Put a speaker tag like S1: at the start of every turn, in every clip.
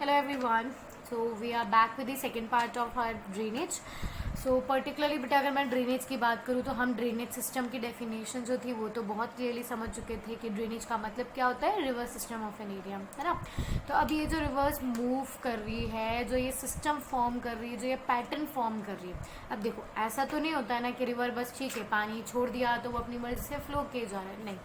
S1: Hello everyone. So we are back with the second part of our drainage. So particularly बेटा अगर मैं drainage की बात करूँ तो हम ड्रेनेज सिस्टम की डेफिनेशन जो थी वो तो बहुत क्लियरली समझ चुके थे कि ड्रेनेज का मतलब क्या होता है, river system of an area, है ना। तो अब ये जो रिवर्स मूव कर रही है, जो ये सिस्टम फॉर्म कर रही है, जो ये पैटर्न फॉर्म कर रही है, अब देखो ऐसा तो नहीं होता है ना कि रिवर बस ठीक है पानी छोड़ दिया तो वो अपनी मर्जी से फ्लो किए जा रहा है, नहीं।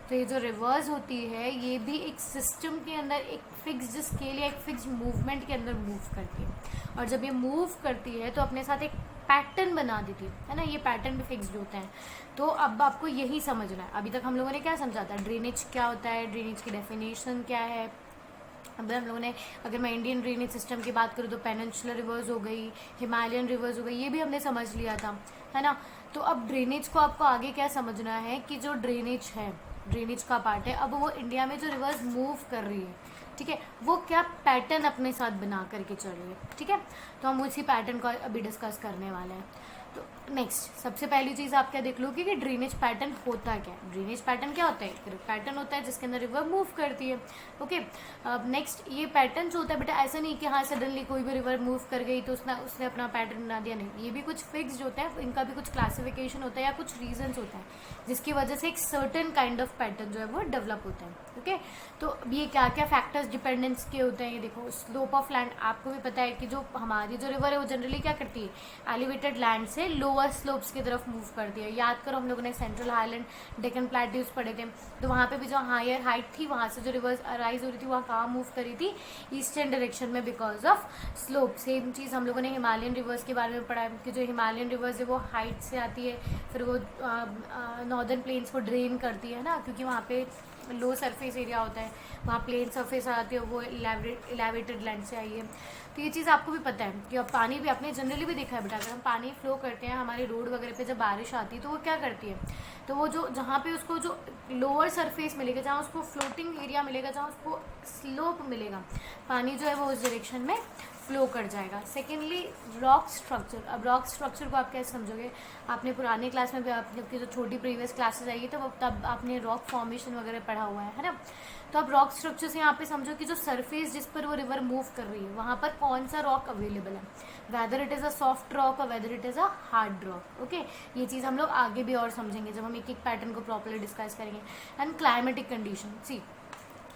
S1: तो ये जो रिवर्स होती है ये भी एक सिस्टम के अंदर एक फिक्स्ड स्केल या एक फिक्स्ड मूवमेंट के अंदर मूव करती है, और जब ये मूव करती है तो अपने साथ एक पैटर्न बना देती है ना। ये पैटर्न भी फिक्स्ड होता है। तो अब आपको यही समझना है। अभी तक हम लोगों ने क्या समझा था, ड्रेनेज क्या होता है, ड्रेनेज की डेफिनेशन क्या है। अब हम लोगों ने, अगर मैं इंडियन ड्रेनेज सिस्टम की बात करूँ तो पेनिनसुलर रिवर्स हो गई, हिमालयन रिवर्स हो गई, ये भी हमने समझ लिया था, है ना। तो अब ड्रेनेज को आपको आगे क्या समझना है कि जो ड्रेनेज है, ड्रेनेज का पार्ट है, अब वो इंडिया में जो रिवर्स मूव कर रही है, ठीक है, वो क्या पैटर्न अपने साथ बना करके चल रही है, ठीक है। तो हम उसी पैटर्न को अभी डिस्कस करने वाले हैं। तो नेक्स्ट सबसे पहली चीज़ आप क्या देख लो कि ड्रेनेज पैटर्न होता क्या है। ड्रेनेज पैटर्न क्या होता है, पैटर्न होता है जिसके अंदर रिवर मूव करती है। ओके, अब नेक्स्ट ये पैटर्न जो होता है बेटा, ऐसा नहीं कि हाँ सडनली कोई भी रिवर मूव कर गई तो उसने अपना पैटर्न बना दिया, नहीं। ये भी कुछ फिक्स्ड होता है, इनका भी कुछ क्लासिफिकेशन होता है या कुछ रीजंस होता है जिसकी वजह से एक सर्टेन काइंड ऑफ पैटर्न जो है वो डेवलप होता है। ओके, तो ये क्या क्या फैक्टर्स डिपेंडेंस के होते हैं, ये देखो। स्लोप ऑफ लैंड, आपको भी पता है कि जो हमारी जो रिवर है वो जनरली क्या करती है, एलिवेटेड लैंड से लोअर स्लोप्स की तरफ मूव करती है। याद करो हम लोगों ने सेंट्रल हाईलैंड डेक्कन प्लेट्यूज पढ़े थे, तो वहाँ पे भी जो हायर हाइट थी वहाँ से जो रिवर्स अराइज हो रही थी वहाँ कहाँ मूव करी थी, ईस्टर्न डायरेक्शन में, बिकॉज ऑफ स्लोप। सेम चीज़ हम लोगों ने हिमालयन रिवर्स के बारे में पढ़ा है कि जो हिमालयन रिवर्स है वो हाइट से आती है, फिर वो नॉर्दर्न प्लेन्स को ड्रेन करती है ना, क्योंकि वहाँ पे लो सरफेस एरिया होता है, वहाँ प्लेन सरफेस आती है, वो इलेवेटेड लैंड से आई है। तो ये चीज़ आपको भी पता है कि अब पानी भी आपने जनरली भी देखा है बेटा, अगर हम पानी फ्लो करते हैं हमारी रोड वगैरह पे जब बारिश आती है तो वो क्या करती है, तो वो जो जहाँ पे उसको जो लोअर सरफेस मिलेगा, जहाँ उसको फ्लोटिंग एरिया मिलेगा, जहाँ उसको स्लोप मिलेगा, पानी जो है वो उस डायरेक्शन में फ्लो कर जाएगा। Secondly rock structure. अब रॉक स्ट्रक्चर को आप कैसे समझोगे, आपने पुराने क्लास में भी, आपकी जो छोटी प्रीवियस क्लासेस आई है तब आपने रॉक फॉर्मेशन वगैरह पढ़ा हुआ है ना। तो अब रॉक स्ट्रक्चर से यहाँ पे समझो कि जो सरफेस जिस पर वो रिवर मूव कर रही है वहाँ पर कौन सा रॉक अवेलेबल है, whether it is a soft rock और whether it is a hard rock. Okay, ये चीज़ हम लोग आगे भी और समझेंगे जब हम एक एक पैटर्न को प्रॉपरली डिस्कस करेंगे। And climatic condition, see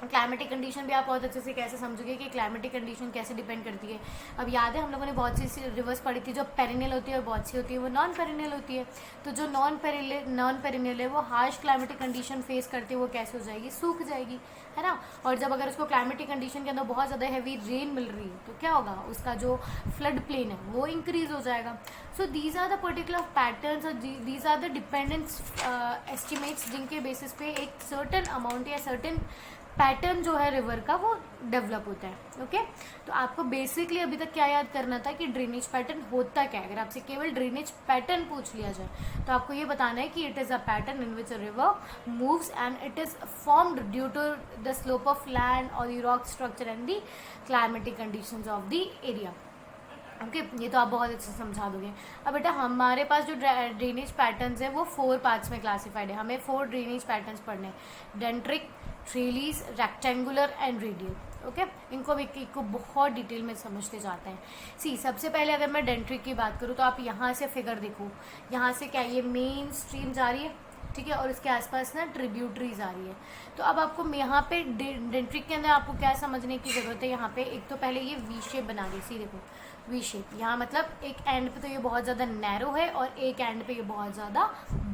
S1: climatic condition भी आप बहुत अच्छे से कैसे समझोगे कि क्लाइमेटिक कंडीशन कैसे डिपेंड करती है। अब याद है हम लोगों ने बहुत सी रिवर्स पढ़ी थी, जो पेरिनियल होती है और बहुत सी होती है वो नॉन पेरिनियल होती है। तो जो नॉन पेरिनियल है वो हार्श क्लाइमेटिक कंडीशन फेस करती है, वो कैसे हो जाएगी, सूख जाएगी, है ना। और जब अगर उसको क्लाइमेटिक कंडीशन के अंदर बहुत ज़्यादा हैवी रेन मिल रही है तो क्या होगा, उसका जो फ्लड प्लेन है वो इंक्रीज हो जाएगा। So these are the particular patterns और these are the dependence estimates जिनके बेसिस पे एक सर्टेन अमाउंट या सर्टेन पैटर्न जो है रिवर का वो डेवलप होता है। ओके, तो आपको बेसिकली अभी तक क्या याद करना था कि ड्रेनेज पैटर्न होता क्या है। अगर आपसे केवल ड्रेनेज पैटर्न पूछ लिया जाए तो आपको ये बताना है कि it is a pattern in which a river moves and it is formed due to the slope of land और the rock structure and the climatic conditions of the area. Okay, ये तो आप बहुत अच्छे से समझा दोगे। अब बेटा हमारे पास जो ड्रेनेज पैटर्न्स है वो 4 पार्ट्स में क्लासिफाइड है। हमें 4 ड्रेनेज पैटर्न्स पढ़ने हैं, डेंट्रिक, ट्रेलीज, रेक्टेंगुलर एंड रेडियल। ओके, इनको अब एक को बहुत डिटेल में समझते जाते हैं। सी सबसे पहले अगर मैं डेंट्रिक की बात करूँ तो आप यहाँ से फिगर देखो, यहाँ से क्या ये मेन स्ट्रीम जा रही है, ठीक है, और इसके आसपास ना ट्रिब्यूटरीज आ रही है। तो अब आपको यहाँ पे डेंट्रिक के अंदर आपको क्या समझने की ज़रूरत है, यहाँ पे एक तो पहले ये वी शेप बना दी, सी देखो वी शेप, यहाँ मतलब एक एंड पे तो ये बहुत ज़्यादा नैरो है और एक एंड पे ये बहुत ज़्यादा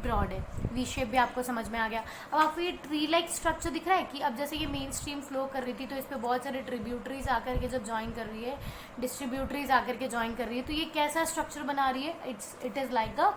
S1: ब्रॉड है। वी शेप भी आपको समझ में आ गया। अब आपको ये ट्री लाइक स्ट्रक्चर दिख रहा है कि अब जैसे ये मेन स्ट्रीम फ्लो कर रही थी तो इस पर बहुत सारे ट्रिब्यूटरीज आकर के जब ज्वाइन कर रही है, डिस्ट्रीब्यूटरीज आकर के ज्वाइन कर रही है, तो ये कैसा स्ट्रक्चर बना रही है, it is like a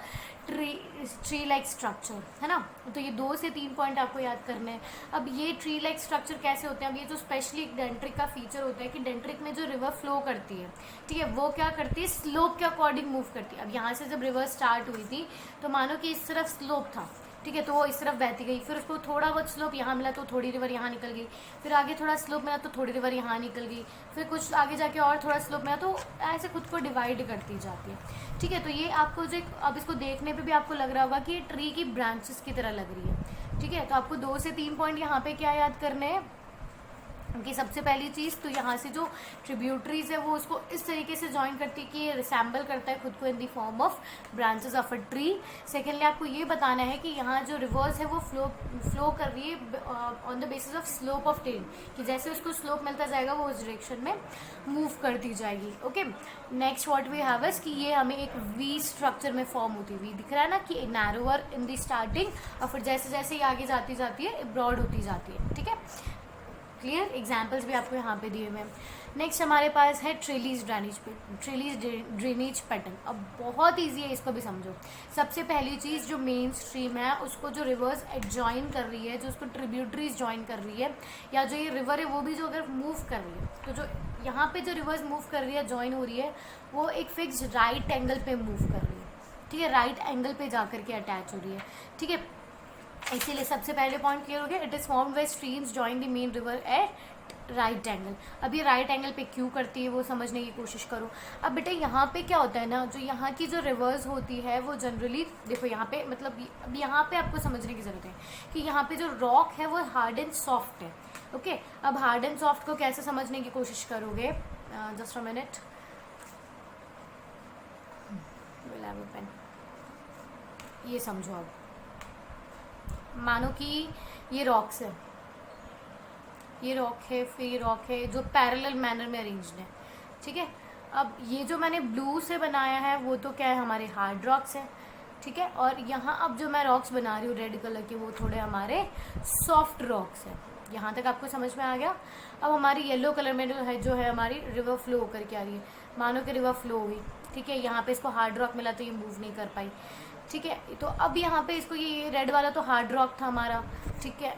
S1: tree like structure, है ना। तो ये 2 से 3 पॉइंट आपको याद करने हैं। अब ये ट्री लाइक स्ट्रक्चर कैसे होते हैं, अब ये जो स्पेशली डेंट्रिक का फीचर होता है कि डेंट्रिक में जो रिवर फ्लो करती है, ठीक है, वो क्या करती है, स्लोप के अकॉर्डिंग मूव करती है। अब यहाँ से जब रिवर स्टार्ट हुई थी तो मानो कि इस तरफ स्लोप था, ठीक है, तो वो इस तरफ बहती गई, फिर उसको थोड़ा बहुत स्लोप यहाँ मिला तो थोड़ी रिवर यहाँ निकल गई, फिर आगे थोड़ा स्लोप मिला तो थोड़ी रिवर यहाँ निकल गई, फिर कुछ आगे जाके और थोड़ा स्लोप मिला, तो ऐसे खुद को डिवाइड करती जाती है। ठीक है, तो ये आपको जो अब इसको देखने पे भी आपको लग रहा होगा कि ये ट्री की ब्रांचेस की तरह लग रही है। ठीक है, तो आपको 2 से 3 पॉइंट यहाँ पे क्या याद करने हैं, कि सबसे पहली चीज़ तो यहाँ से जो ट्रिब्यूटरीज है वो उसको इस तरीके से ज्वाइन करती है कि ये रिसेंबल करता है खुद को in the form of branches of a tree. Secondly आपको ये बताना है कि यहाँ जो रिवर्स है वो फ्लो कर रही है on the basis of slope of tail, कि जैसे उसको स्लोप मिलता जाएगा वो उस डायरेक्शन में मूव करती जाएगी। Okay, next what we have is कि ये हमें एक वी स्ट्रक्चर में फॉर्म होती हुई दिख रहा है ना, कि नैरोअर इन दी स्टार्टिंग और फिर जैसे जैसे ये आगे जाती जाती है ब्रॉड होती जाती है। ठीक है, क्लियर। एग्जाम्पल्स भी आपको यहाँ पे दिए हुए हैं। नेक्स्ट हमारे पास है ट्रेलीज ड्रेनेज पैटर्न। अब बहुत ईजी है, इसको भी समझो। सबसे पहली चीज़ जो मेन स्ट्रीम है उसको जो रिवर्स एडजॉइन कर रही है, जो उसको ट्रिब्यूटरीज ज्वाइन कर रही है, या जो ये रिवर है वो भी जो अगर मूव कर रही है, तो जो यहाँ पे जो रिवर्स मूव कर रही है, ज्वाइन हो रही है, वो एक फिक्स राइट एंगल पे मूव कर रही है। ठीक है, राइट एंगल पे जा करके अटैच हो रही है। ठीक है, इसीलिए सबसे पहले पॉइंट क्लियर हो गया, it is formed by streams join the main river eight right angle. अब ये राइट एंगल पे क्यों करती है वो समझने की कोशिश करो। अब बेटा यहाँ पे क्या होता है ना, जो यहाँ की जो रिवर्स होती है वो जनरली देखो यहाँ पे, मतलब अब यहाँ पे आपको समझने की जरूरत है कि यहाँ पे जो रॉक है वो हार्ड एंड सॉफ्ट है। ओके, अब हार्ड एंड सॉफ्ट को कैसे समझने की कोशिश करोगे, just a minute, will have a pen. ये समझो, अब मानो कि ये रॉक्स है, ये रॉक है, फिर ये रॉक है जो पैरेलल मैनर में अरेंज्ड है। ठीक है, अब ये जो मैंने ब्लू से बनाया है वो तो क्या है, हमारे हार्ड रॉक्स है। ठीक है, और यहाँ अब जो मैं रॉक्स बना रही हूँ रेड कलर के, वो थोड़े हमारे सॉफ्ट रॉक्स है। यहाँ तक आपको समझ में आ गया। अब हमारी येलो कलर में जो है हमारी रिवर फ्लो होकर के आ रही है। मानो कि रिवर फ्लो हुई, ठीक है, यहाँ पे इसको हार्ड रॉक मिला तो ये मूव नहीं कर पाई। ठीक है, तो अब यहाँ पे इसको ये रेड वाला तो हार्ड रॉक था हमारा। ठीक है,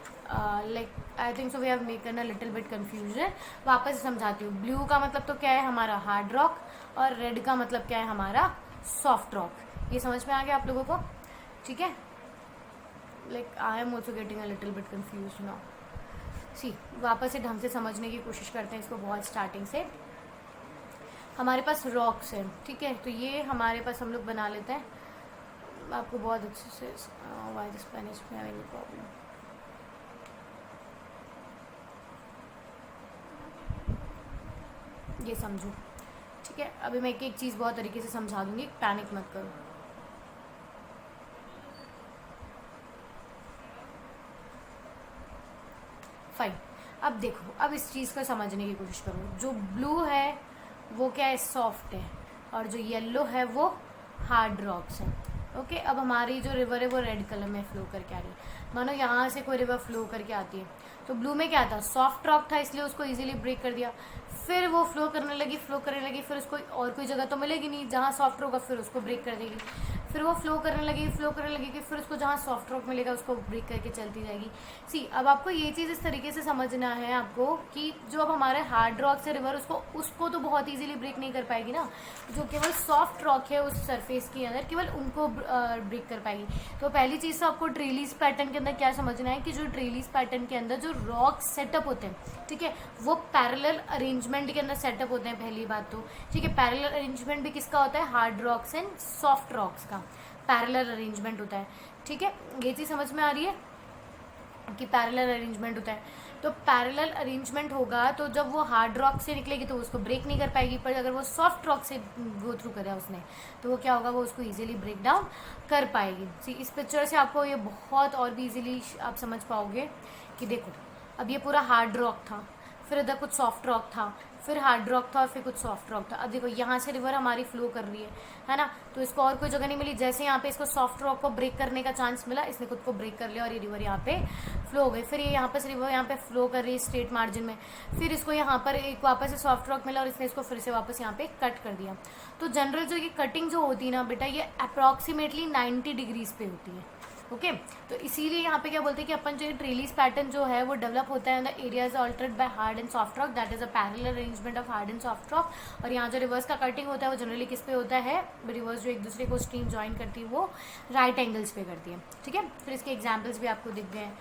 S1: like I think so we have मेकन अ लिटिल बिट कंफ्यूजन। वापस समझाती हूँ। ब्लू का मतलब तो क्या है, हमारा हार्ड रॉक, और रेड का मतलब क्या है, हमारा सॉफ्ट रॉक। ये समझ में आ गया आप लोगों को? ठीक है, like I am also getting a little bit confuse now. See, वापस से ढंग से समझने की कोशिश करते हैं इसको बहुत स्टार्टिंग से। हमारे पास रॉक्स है, ठीक है, तो ये हमारे पास हम लोग बना लेते हैं। आपको बहुत अच्छे से why this pen is having a problem. ये समझो, ठीक है। अभी मैं एक चीज़ बहुत तरीके से समझा दूंगी, पैनिक मत करो। फाइन, अब देखो, अब इस चीज़ को समझने की कोशिश करो। जो ब्लू है वो क्या है, सॉफ्ट है, और जो येलो है वो हार्ड रॉक्स है। ओके, अब हमारी जो रिवर है वो रेड कलर में फ्लो करके आ रही है। मानो यहाँ से कोई रिवर फ्लो करके आती है, तो ब्लू में क्या था, सॉफ्ट रॉक था, इसलिए उसको इजीली ब्रेक कर दिया। फिर वो फ्लो करने लगी, फिर उसको और कोई जगह तो मिलेगी नहीं जहाँ सॉफ्ट होगा, फिर उसको ब्रेक कर देगी। फिर वो फ्लो करने लगी कि फिर उसको जहाँ सॉफ्ट रॉक मिलेगा उसको ब्रेक करके चलती जाएगी। सी, अब आपको ये चीज़ इस तरीके से समझना है आपको कि जो अब हमारे हार्ड रॉक से रिवर उसको तो बहुत इजीली ब्रेक नहीं कर पाएगी ना, जो केवल सॉफ्ट रॉक है उस सरफेस के अंदर, केवल उनको ब्रेक कर पाएगी। तो पहली चीज़ तो आपको ट्रेलीज पैटर्न के अंदर क्या समझना है कि जो ट्रेलीज पैटर्न के अंदर जो रॉक सेटअप होते हैं, ठीक है, वो पैरेलल अरेंजमेंट के अंदर सेटअप होते हैं। पहली बात तो ठीक है, पैरेलल अरेंजमेंट भी किसका होता है, hard rocks and soft rocks का पैरेलल अरेंजमेंट होता है। ठीक है, ये चीज़ समझ में आ रही है कि पैरेलल अरेंजमेंट होता है। तो पैरेलल अरेंजमेंट होगा तो जब वो हार्ड रॉक से निकलेगी तो उसको ब्रेक नहीं कर पाएगी, पर अगर वो सॉफ्ट रॉक से गो थ्रू करा उसने तो वो क्या होगा, वो उसको इजीली ब्रेक डाउन कर पाएगी। सी, इस पिक्चर से आपको ये बहुत और भी इजीली आप समझ पाओगे कि देखो, अब ये पूरा हार्ड रॉक था, फिर इधर कुछ सॉफ्ट रॉक था, फिर हार्ड रॉक था, और फिर कुछ सॉफ्ट रॉक था। अब देखो यहाँ से रिवर हमारी फ्लो कर रही है ना, तो इसको और कोई जगह नहीं मिली। जैसे यहाँ पे इसको सॉफ्ट रॉक को ब्रेक करने का चांस मिला, इसने खुद को ब्रेक कर लिया और ये रिवर यहाँ पे फ्लो हो गई। फिर ये यहाँ पे से रिवर यहाँ पे फ्लो कर रही है स्ट्रेट मार्जिन में, फिर इसको यहाँ पर एक वापस से सॉफ्ट रॉक मिला और इसने इसको फिर से वापस यहाँ पे कट कर दिया। तो जनरल जो ये कटिंग जो होती है ना बेटा, ये अप्रॉक्सीमेटली 90 डिग्रीज पे होती है। ओके, तो इसीलिए यहाँ पे क्या बोलते हैं कि अपन जो ट्रेलीज पैटर्न जो है वो डेवलप होता है in the areas altered by hard and soft rock, that is a parallel arrangement of hard and soft rock. और यहाँ जो रिवर्स का कटिंग होता है वो जनरली किस पे होता है, रिवर्स जो एक दूसरे को स्ट्रीम ज्वाइन करती है वो राइट एंगल्स पे करती है। ठीक है, फिर इसके एग्जाम्पल्स भी आपको दिख गए हैं।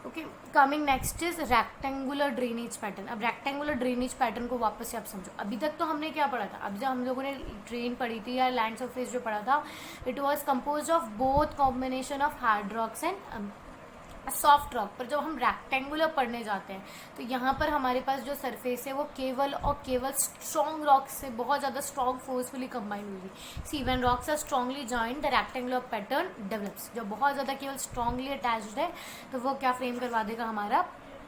S1: Okay, coming next is rectangular drainage pattern. अब रेक्टेंगुलर ड्रेनेज पैटर्न को वापस से आप समझो। अभी तक तो हमने क्या पढ़ा था, अभी जब हम लोगों ने ड्रेन पढ़ी थी या लैंड सरफेस जो पढ़ा था, it was composed of both combination of hard rocks and soft rock पर जब हम रेक्टेंगुलर पढ़ने जाते हैं तो यहाँ पर हमारे पास जो सरफेस है वो केवल और केवल स्ट्रॉन्ग रॉक से बहुत ज़्यादा स्ट्रॉन्ग फोर्सफुली कंबाइन होगी। See when rocks are strongly joined the rectangular pattern develops. जब बहुत ज़्यादा केवल स्ट्रॉन्गली अटैच्ड है तो वो क्या फ्रेम करवा देगा हमारा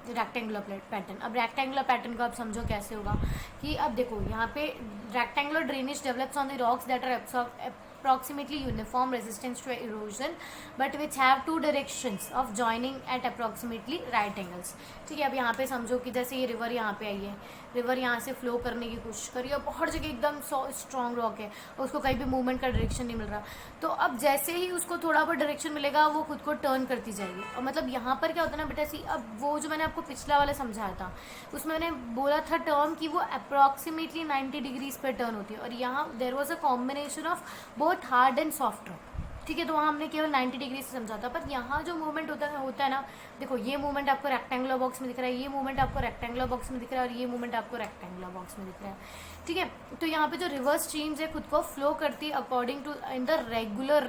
S1: रेक्टेंगुलर पैटर्न। अब रेक्टेंगुलर पैटर्न को आप समझो कैसे होगा कि अब देखो यहाँ पे rectangular drainage develops on the rocks that are approximately uniform resistance to erosion but which have two directions of joining at approximately right angles। ठीक है, अब यहाँ पे समझो कि जैसे ये रिवर यहाँ पे आई है, रिवर यहाँ से फ्लो करने की कोशिश करी और बहुत जगह एकदम स्ट्रॉन्ग रॉक है, उसको कहीं भी मूवमेंट का डायरेक्शन नहीं मिल रहा। तो अब जैसे ही उसको थोड़ा बहुत डायरेक्शन मिलेगा वो खुद को टर्न करती जाएगी। और मतलब यहाँ पर क्या होता है ना बेटा, सी अब वो जो मैंने आपको पिछला वाला समझाया था उसमें मैंने बोला था टर्म कि वो अप्रॉक्सीमेटली 90 डिग्रीज पर टर्न होती है, और यहाँ there was a combination of both hard and soft rock. ठीक है, तो वहाँ हमने केवल 90 डिग्री से समझा था। पर यहाँ जो मूवमेंट होता है ना, देखो ये मूवमेंट आपको रेक्टेंगुलर बॉक्स में दिख रहा है, ये मूवमेंट आपको रेक्टेंगुलर बॉक्स में दिख रहा है, और ये मूवमेंट आपको रेक्टेंगुलर बॉक्स में दिख रहा है। ठीक है, तो यहाँ पे जो रिवर्स स्ट्रीम्स है खुद को फ्लो करती है according to in the regular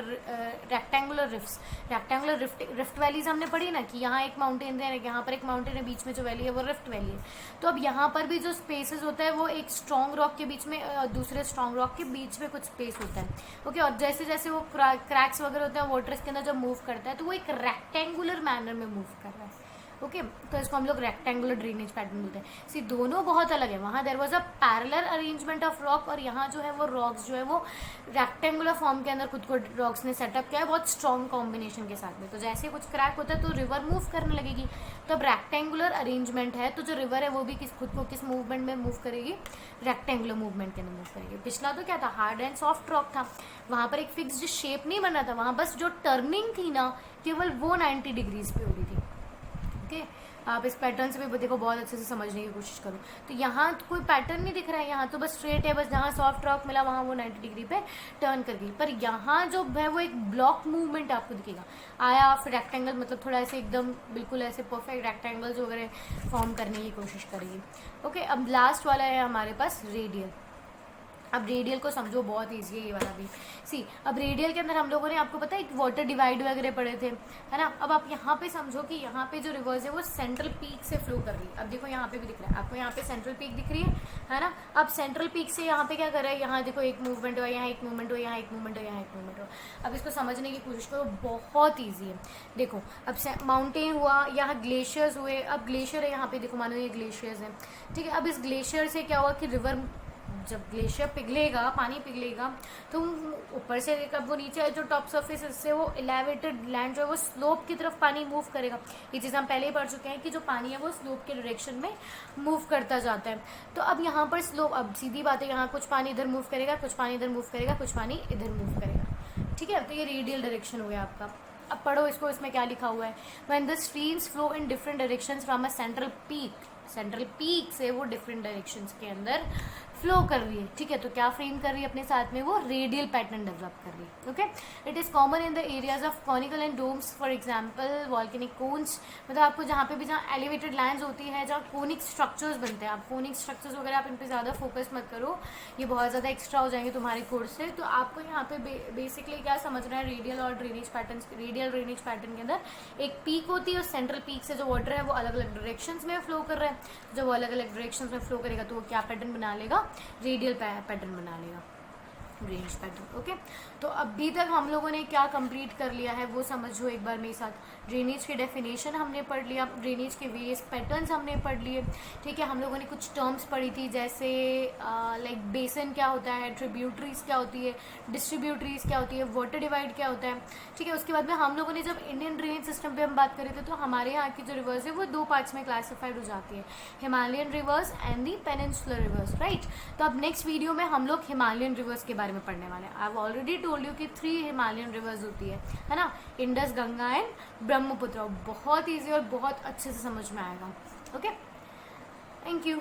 S1: rectangular rifts. Rectangular rift valleys हमने पढ़ी ना कि यहाँ एक माउंटेन है, यहाँ पर एक माउंटेन है, बीच में जो वैली है वो रिफ्ट वैली है। तो अब यहाँ पर भी जो स्पेसेस होता है वो एक स्ट्रॉन्ग रॉक के बीच में दूसरे स्ट्रॉन्ग रॉक के बीच में कुछ स्पेस होता है। ओके, और जैसे जैसे वो क्रैक्स वगैरह होते हैं वाटर के अंदर जब मूव करता है तो वो एक रेक्टेंगुलर मैनर में मूव कर रहा है। ओके, तो इसको हम लोग रेक्टेंगुलर ड्रेनेज पैटर्न बोलते हैं। सी दोनों बहुत अलग है, वहाँ there was a parallel arrangement of rock, और यहाँ जो है वो रॉक्स जो है वो रेक्टेंगुलर फॉर्म के अंदर खुद को रॉक्स ने सेटअप किया है बहुत स्ट्रॉन्ग कॉम्बिनेशन के साथ में। तो जैसे कुछ क्रैक होता है तो रिवर मूव करने लगेगी। तो अब रेक्टेंगुलर अरेंजमेंट है तो जो रिवर है वो भी खुद को किस मूवमेंट में मूव करेगी, रेक्टेंगुलर मूवमेंट के अंदर मूव करेगी। पिछला तो क्या था, हार्ड एंड सॉफ्ट रॉक था, वहाँ पर एक फिक्स्ड शेप नहीं बना था, वहाँ बस जो टर्निंग थी ना केवल वो 90 डिग्रीज पे हो रही थी। ओके, आप इस पैटर्न से भी देखो बहुत अच्छे से समझने की कोशिश करो। तो यहाँ कोई पैटर्न नहीं दिख रहा है, यहाँ तो बस स्ट्रेट है, बस जहाँ सॉफ्ट रॉक मिला वहाँ वो 90 डिग्री पे टर्न कर गई। पर यहाँ जो है वो एक ब्लॉक मूवमेंट आपको दिखेगा, आया फिर रेक्टेंगल, मतलब थोड़ा ऐसे एकदम बिल्कुल ऐसे परफेक्ट रेक्टेंगल्स वगैरह फॉर्म करने की कोशिश करेगी। ओके, अब लास्ट वाला है हमारे पास रेडियल। अब रेडियल को समझो, बहुत ईजी है ये वाला भी। सी अब रेडियल के अंदर हम लोगों ने आपको पता है वाटर डिवाइड वगैरह पढ़े थे, है ना। अब आप यहाँ पे समझो कि यहाँ पे जो रिवर्स है वो सेंट्रल पीक से फ्लो कर रही है। अब देखो यहाँ पे भी दिख रहा है आपको, यहाँ पे सेंट्रल पीक दिख रही है ना। अब सेंट्रल पीक से यहाँ पे क्या कर रहा है, यहाँ देखो एक मूवमेंट हुआ, यहाँ एक मूवमेंट हुआ, यहाँ एक मूवमेंट हुआ, यहाँ एक मूवमेंट हुआ। अब इसको समझने की कोशिश करो, बहुत ईजी है। देखो अब माउंटेन हुआ, यहाँ ग्लेशियर्स हुए। अब ग्लेशियर है यहाँ पे, देखो मानो ये ग्लेशियर्स है, ठीक है। अब इस ग्लेशियर से क्या हुआ कि रिवर, जब ग्लेशियर पिघलेगा, पानी पिघलेगा तो ऊपर से कब वो नीचे जो टॉप सरफेस से वो एलिवेटेड लैंड जो है वो स्लोप की तरफ पानी मूव करेगा। ये चीज़ हम पहले ही पढ़ चुके हैं कि जो पानी है वो स्लोप के डायरेक्शन में मूव करता जाता है। तो अब यहाँ पर स्लोप, अब सीधी बात है, यहाँ कुछ पानी इधर मूव करेगा, कुछ पानी इधर मूव करेगा, कुछ पानी इधर मूव करेगा। ठीक है, तो ये रेडियल डायरेक्शन हो गया आपका। अब पढ़ो इसको, इसमें क्या लिखा हुआ है, when the streams flow in different directions from a central peak. Central peak से वो डिफरेंट डायरेक्शंस के अंदर फ्लो कर रही है। ठीक है, तो क्या फ्रेम कर रही है अपने साथ में, वो रेडियल पैटर्न डेवलप कर रही है। Okay, it is common in the areas of conical and domes, for example volcanic cones. मतलब आपको जहाँ पे भी जहाँ एलिवेटेड लैंड्स होती है, जहाँ कोनिक स्ट्रक्चर्स बनते हैं, आप कोनिक स्ट्रक्चर्स वगैरह आप इन पर ज़्यादा फोकस मत करो, ये बहुत ज़्यादा एक्स्ट्रा हो जाएंगे तुम्हारे कोर्स से। तो आपको यहाँ पे बेसिकली क्या समझना है, रेडियल और drainage pattern, radial drainage pattern के अंदर एक पीक होती है, और सेंट्रल पीक से जो वाटर है वो अलग अलग डायरेक्शंस में फ्लो कर रहा है। जब वो अलग अलग डायरेक्शंस में फ्लो करेगा तो वो क्या पैटर्न बना लेगा, रेडियल पैटर्न बना लेगा, ड्रेनेज पैटर्न। ओके, तो अभी तक हम लोगों ने क्या कंप्लीट कर लिया है वो समझो एक बार मेरे साथ। ड्रेनेज की डेफिनेशन हमने पढ़ लिया, ड्रेनेज के वेरियस पैटर्न्स हमने पढ़ लिए। ठीक है, हम लोगों ने कुछ टर्म्स पढ़ी थी, जैसे लाइक बेसन क्या होता है, ट्रिब्यूटरीज क्या होती है, डिस्ट्रीब्यूटरीज क्या होती है, वाटर डिवाइड क्या होता है। ठीक है, उसके बाद में हम लोगों ने जब इंडियन ड्रेनेज सिस्टम पे हम बात कर रहे थे तो हमारे यहाँ की जो रिवर्स है वो दो पार्ट्स में क्लासिफाइड हो जाती है, Himalayan reverse and the peninsular reverse, right. तो अब नेक्स्ट वीडियो में हम लोग हिमालयन रिवर्स के बारे में पढ़ने वाले हैं। I have already told you कि 3 हिमालयन रिवर्स होती है ना, इंडस, गंगा एंड ब्रह्मपुत्र। बहुत ईजी और बहुत अच्छे से समझ में आएगा। Okay, thank you.